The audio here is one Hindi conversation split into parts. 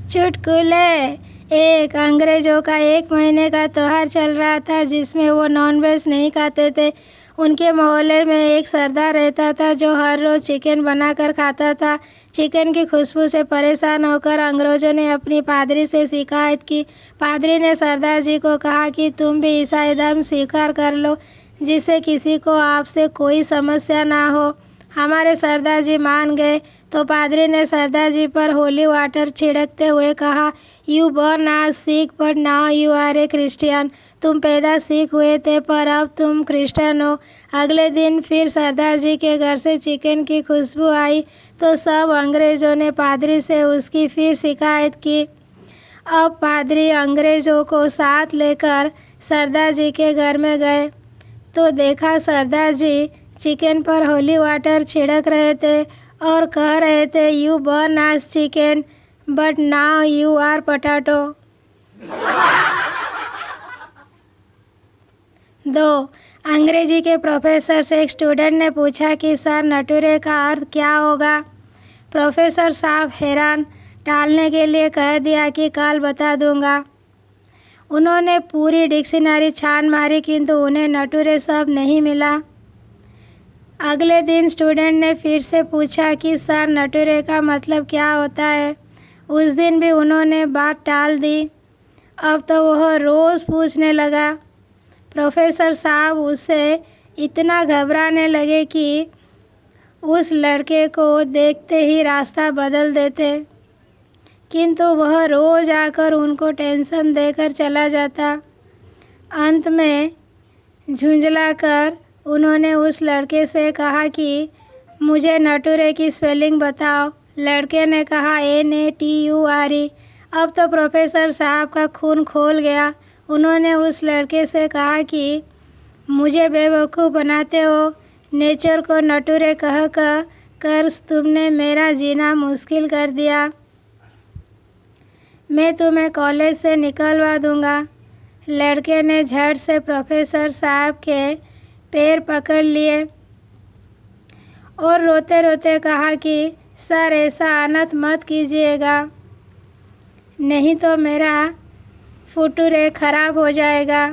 चुटकुले। एक अंग्रेज़ों का 1 महीने का त्योहार चल रहा था जिसमें वो नॉनवेज नहीं खाते थे। उनके मोहल्ले में एक सरदार रहता था जो हर रोज़ चिकन बनाकर खाता था। चिकन की खुशबू से परेशान होकर अंग्रेज़ों ने अपनी पादरी से शिकायत की। पादरी ने सरदार जी को कहा कि तुम भी ईसाई धर्म स्वीकार कर लो जिससे किसी को आपसे कोई समस्या ना हो। हमारे सरदार जी मान गए। तो पादरी ने सरदार जी पर होली वाटर छिड़कते हुए कहा, you born as Sikh but now you are a Christian. तुम पैदा सिख हुए थे पर अब तुम क्रिश्चियन हो। अगले दिन फिर सरदार जी के घर से चिकन की खुशबू आई तो सब अंग्रेज़ों ने पादरी से उसकी फिर शिकायत की। अब पादरी अंग्रेज़ों को साथ लेकर सरदार जी के घर में गए तो देखा सरदार जी चिकन पर होली वाटर छिड़क रहे थे और कह रहे थे, you born as chicken but now you are potato. 2. अंग्रेजी के प्रोफेसर से एक स्टूडेंट ने पूछा कि सर नटुरे का अर्थ क्या होगा। प्रोफेसर साहब हैरान टालने के लिए कह दिया कि कल बता दूंगा। उन्होंने पूरी डिक्शनरी छान मारी किंतु उन्हें नटुरे शब्द नहीं मिला। अगले दिन स्टूडेंट ने फिर से पूछा कि सर नटुरे का मतलब क्या होता है। उस दिन भी उन्होंने बात टाल दी। अब तो वह रोज़ पूछने लगा। प्रोफेसर साहब उससे इतना घबराने लगे कि उस लड़के को देखते ही रास्ता बदल देते, किंतु वह रोज़ आकर उनको टेंशन देकर चला जाता। अंत में झुंझलाकर उन्होंने उस लड़के से कहा कि मुझे नटुरे की स्पेलिंग बताओ। लड़के ने कहा NATURE। अब तो प्रोफेसर साहब का खून खोल गया। उन्होंने उस लड़के से कहा कि मुझे बेवकूफ़ बनाते हो। नेचर को नटुरे कह कर तुमने मेरा जीना मुश्किल कर दिया। मैं तुम्हें कॉलेज से निकलवा दूंगा। लड़के ने झट से प्रोफेसर साहब के पैर पकड़ लिए और रोते रोते कहा कि सर ऐसा अनर्थ मत कीजिएगा, नहीं तो मेरा फुटूरे खराब हो जाएगा।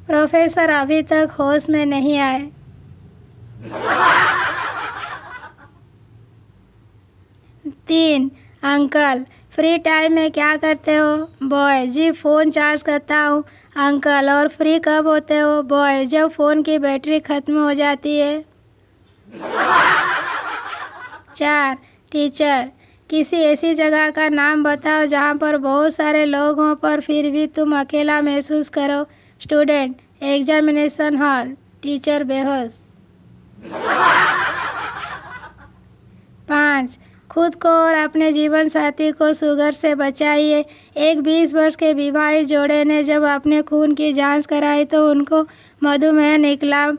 प्रोफेसर अभी तक होश में नहीं आए। 3. अंकल फ्री टाइम में क्या करते हो। बॉय जी फ़ोन चार्ज करता हूँ। अंकल और फ्री कब होते हो। बॉय जब फ़ोन की बैटरी ख़त्म हो जाती है। 4. टीचर किसी ऐसी जगह का नाम बताओ जहाँ पर बहुत सारे लोग हों पर फिर भी तुम अकेला महसूस करो। Student examination hall. टीचर बेहोश। 5. खुद को और अपने जीवन साथी को शुगर से बचाइए। एक 20 वर्ष के विवाहित जोड़े ने जब अपने खून की जांच कराई तो उनको मधुमेह निकला।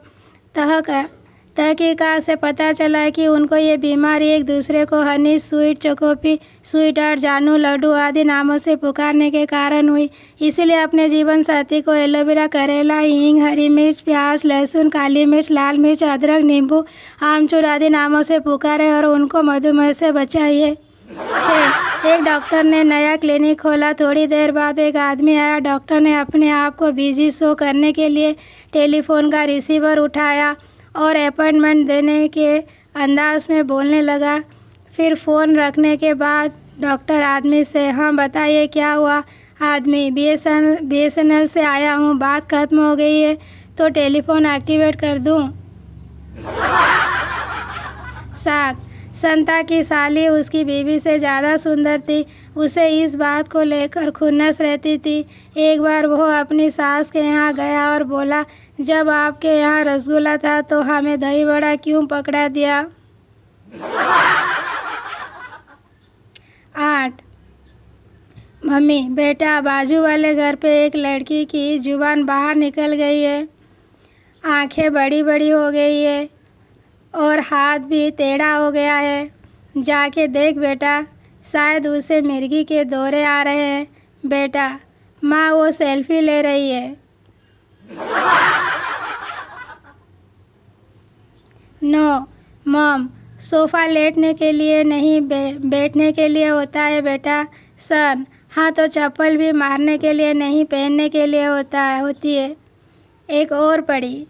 तहकीकात से पता चला कि उनको ये बीमारी एक दूसरे को हनी, स्वीट, चोकोपी, स्वीट हार्ट, जानू, लड्डू आदि नामों से पुकारने के कारण हुई। इसीलिए अपने जीवन साथी को एलोवेरा, करेला, हींग, हरी मिर्च, प्याज, लहसुन, काली मिर्च, लाल मिर्च, अदरक, नींबू, आमचूर आदि नामों से पुकारे और उनको मधुमेह से बचाइए। 6. एक डॉक्टर ने नया क्लिनिक खोला। थोड़ी देर बाद एक आदमी आया। डॉक्टर ने अपने आप को बिजी शो करने के लिए टेलीफोन का रिसीवर उठाया और अपॉइंटमेंट देने के अंदाज में बोलने लगा। फिर फ़ोन रखने के बाद डॉक्टर आदमी से, हाँ बताइए क्या हुआ। आदमी BSNL से आया हूँ, बात ख़त्म हो गई है तो टेलीफोन एक्टिवेट कर दूँ। 7. संता की साली उसकी बीवी से ज़्यादा सुंदर थी। उसे इस बात को लेकर खुन्नस रहती थी। एक बार वह अपनी सास के यहाँ गया और बोला, जब आपके यहाँ रसगुल्ला था तो हमें दही बड़ा क्यों पकड़ा दिया। 8. मम्मी बेटा बाजू वाले घर पे एक लड़की की जुबान बाहर निकल गई है, आंखें बड़ी बड़ी हो गई है और हाथ भी टेढ़ा हो गया है। जाके देख बेटा, शायद उसे मिर्गी के दौरे आ रहे हैं। बेटा माँ वो सेल्फी ले रही है। 9. मॉम सोफ़ा लेटने के लिए नहीं बैठने के लिए होता है बेटा। सन: हाँ, तो चप्पल भी मारने के लिए नहीं, पहनने के लिए होती है। एक और पढ़ी।